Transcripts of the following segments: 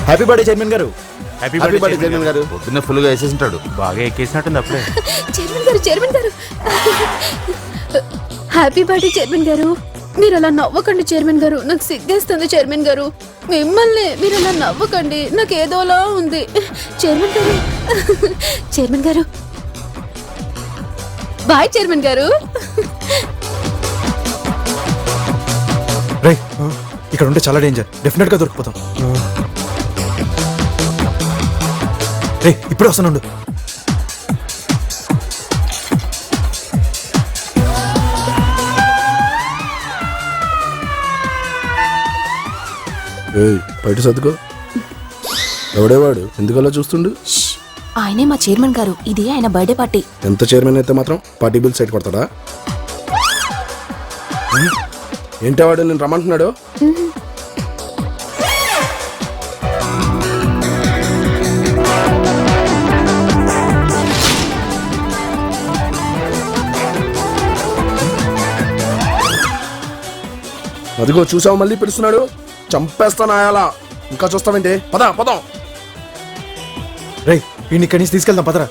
Happy birthday chairman గారు. Happy birthday chairman గారు. పొద్దున్న ఫుల్గా వేసేసింటాడు. బాగా ఎక్కేసినట్టుంది అప్పుడే. చైర్మన్ గారు హ్యాపీ బర్త్డే చైర్మన్ గారు. మీరు అలా నవ్వకండి చైర్మన్ గారు, నాకు సిగ్గేస్తుంది చైర్మన్ గారు. మిమ్మల్ని మీరు అలా నవ్వకండి, నాకు ఏదోలా ఉంది చైర్మన్ గారు. బాయ్ చైర్మన్ గారు. రే ఇక్కడ ఉంటే చాలా డేంజర్, డెఫినెట్ గా దొరికిపోతాం. రే ఇప్పుడే వస్తానుండు. బయట సర్దుకో. ఎవడేవాడు, ఎందుకలా చూస్తుండు? ఆయనే మా చైర్మన్ గారు, ఇది ఆయన బర్త్డే పార్టీ. ఎంత చైర్మన్ అయితే మాత్రం పార్టీ బిల్ సైట్ కొడతాడా? ఏంటి వాడు నేను రమ్మంటున్నాడు? అదిగో చూసావు, మళ్ళీ పిలుస్తున్నాడు. చంపేస్తాను ఆయాలా. ఇంకా చూస్తావేంటి? పద పదం. రే వీడిని ఇక్కడి నుంచి తీసుకెళ్దాం పదరా.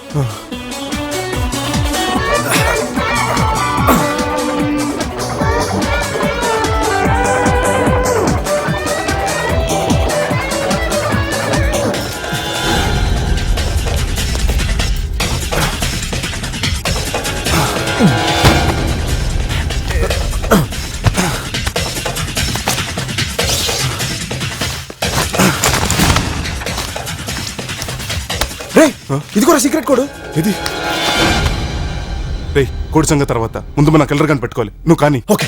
ఇది కూడా సీక్రెట్ కోడ్. ఇది రే కోడి సంగతి తర్వాత, ముందు మన కలర్ గన్ పెట్టుకోవాలి. నువ్వు కానీ. ఓకే.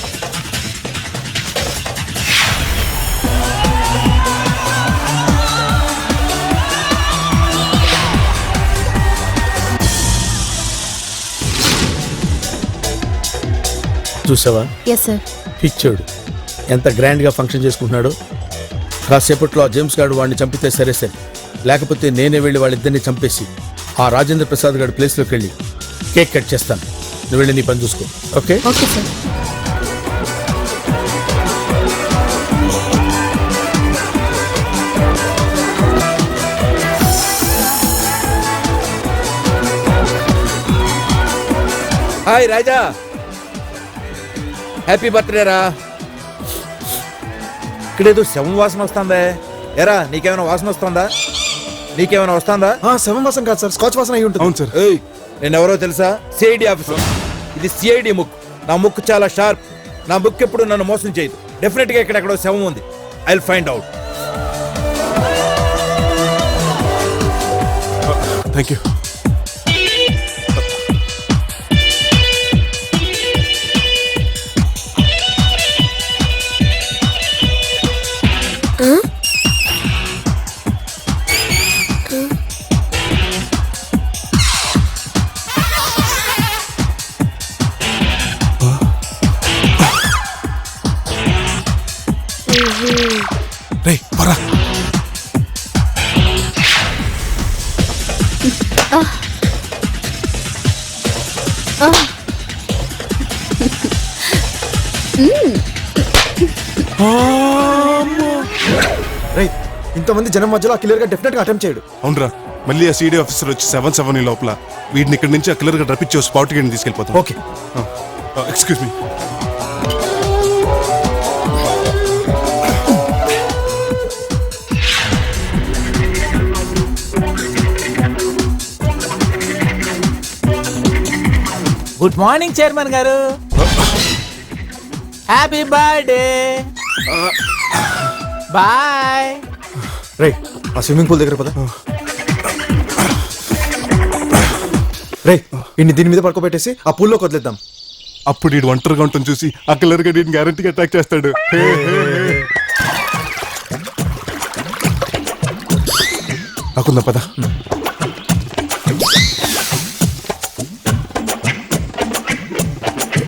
చూసావా ఎస్ సార్. పిచ్చోడు ఎంత గ్రాండ్ గా ఫంక్షన్ చేసుకుంటున్నాడు. కాసేపట్లో ఆ జేమ్స్ గార్డు వాడిని చంపితే సరే సరే, లేకపోతే నేనే వెళ్ళి వాళ్ళిద్దరిని చంపేసి ఆ రాజేంద్ర ప్రసాద్ గారి ప్లేస్లోకి వెళ్ళి కేక్ కట్ చేస్తాను. నువ్వు వెళ్ళి నీ పని చూసుకో. Okay okay sir. హాయ్ రాజా, హ్యాపీ బర్త్డే రా. ఇక్కడేదో శవం వాసన వస్తుందే. ఎరా నీకేమైనా వాసన వస్తుందా? నీకేమైనా వస్తుందా? శవం వాసన కాదు సార్, స్కాచ్ వాసన అయి ఉంటుంది. అవును సార్. ఏయ్, నేను ఎవరో తెలుసా? CID officer. ఇది సిఐడి ముక్కు. నా ముక్కు చాలా షార్ప్. నా ముక్కు ఎప్పుడు నన్ను మోసం చేయదు. డెఫినెట్ గా ఇక్కడెక్కడో శవం ఉంది. I will find out. Thank you. రే పరా. రే ఇంతమంది జనం మధ్యలో ఆ కిల్లర్ గా డెఫినెట్ గా అటెంప్ట్ చేయడు. అవునరా, మళ్ళీ ఆ సిడి ఆఫీసర్ వచ్చి 7 లోపల వీటిని ఇక్కడి నుంచి ఆ కలర్ గా రప్పించి స్పాట్ కి తీసుకెళ్ళిపోతాం. Okay. Excuse me. Good morning chairman గారు. Happy birthday. బాయ్. రే ఆ స్విమ్మింగ్ పూల్ దగ్గర పద. రే ఇన్ని దీని మీద పడుకోబెట్టేసి ఆ పూల్లోకి వదిలేద్దాం. అప్పుడు ఇటు ఒంటరిగా ఉంటుంది చూసి ఆ కలర్ గా గ్యారంటీగా అటాక్ చేస్తాడు. నాకుందా పద.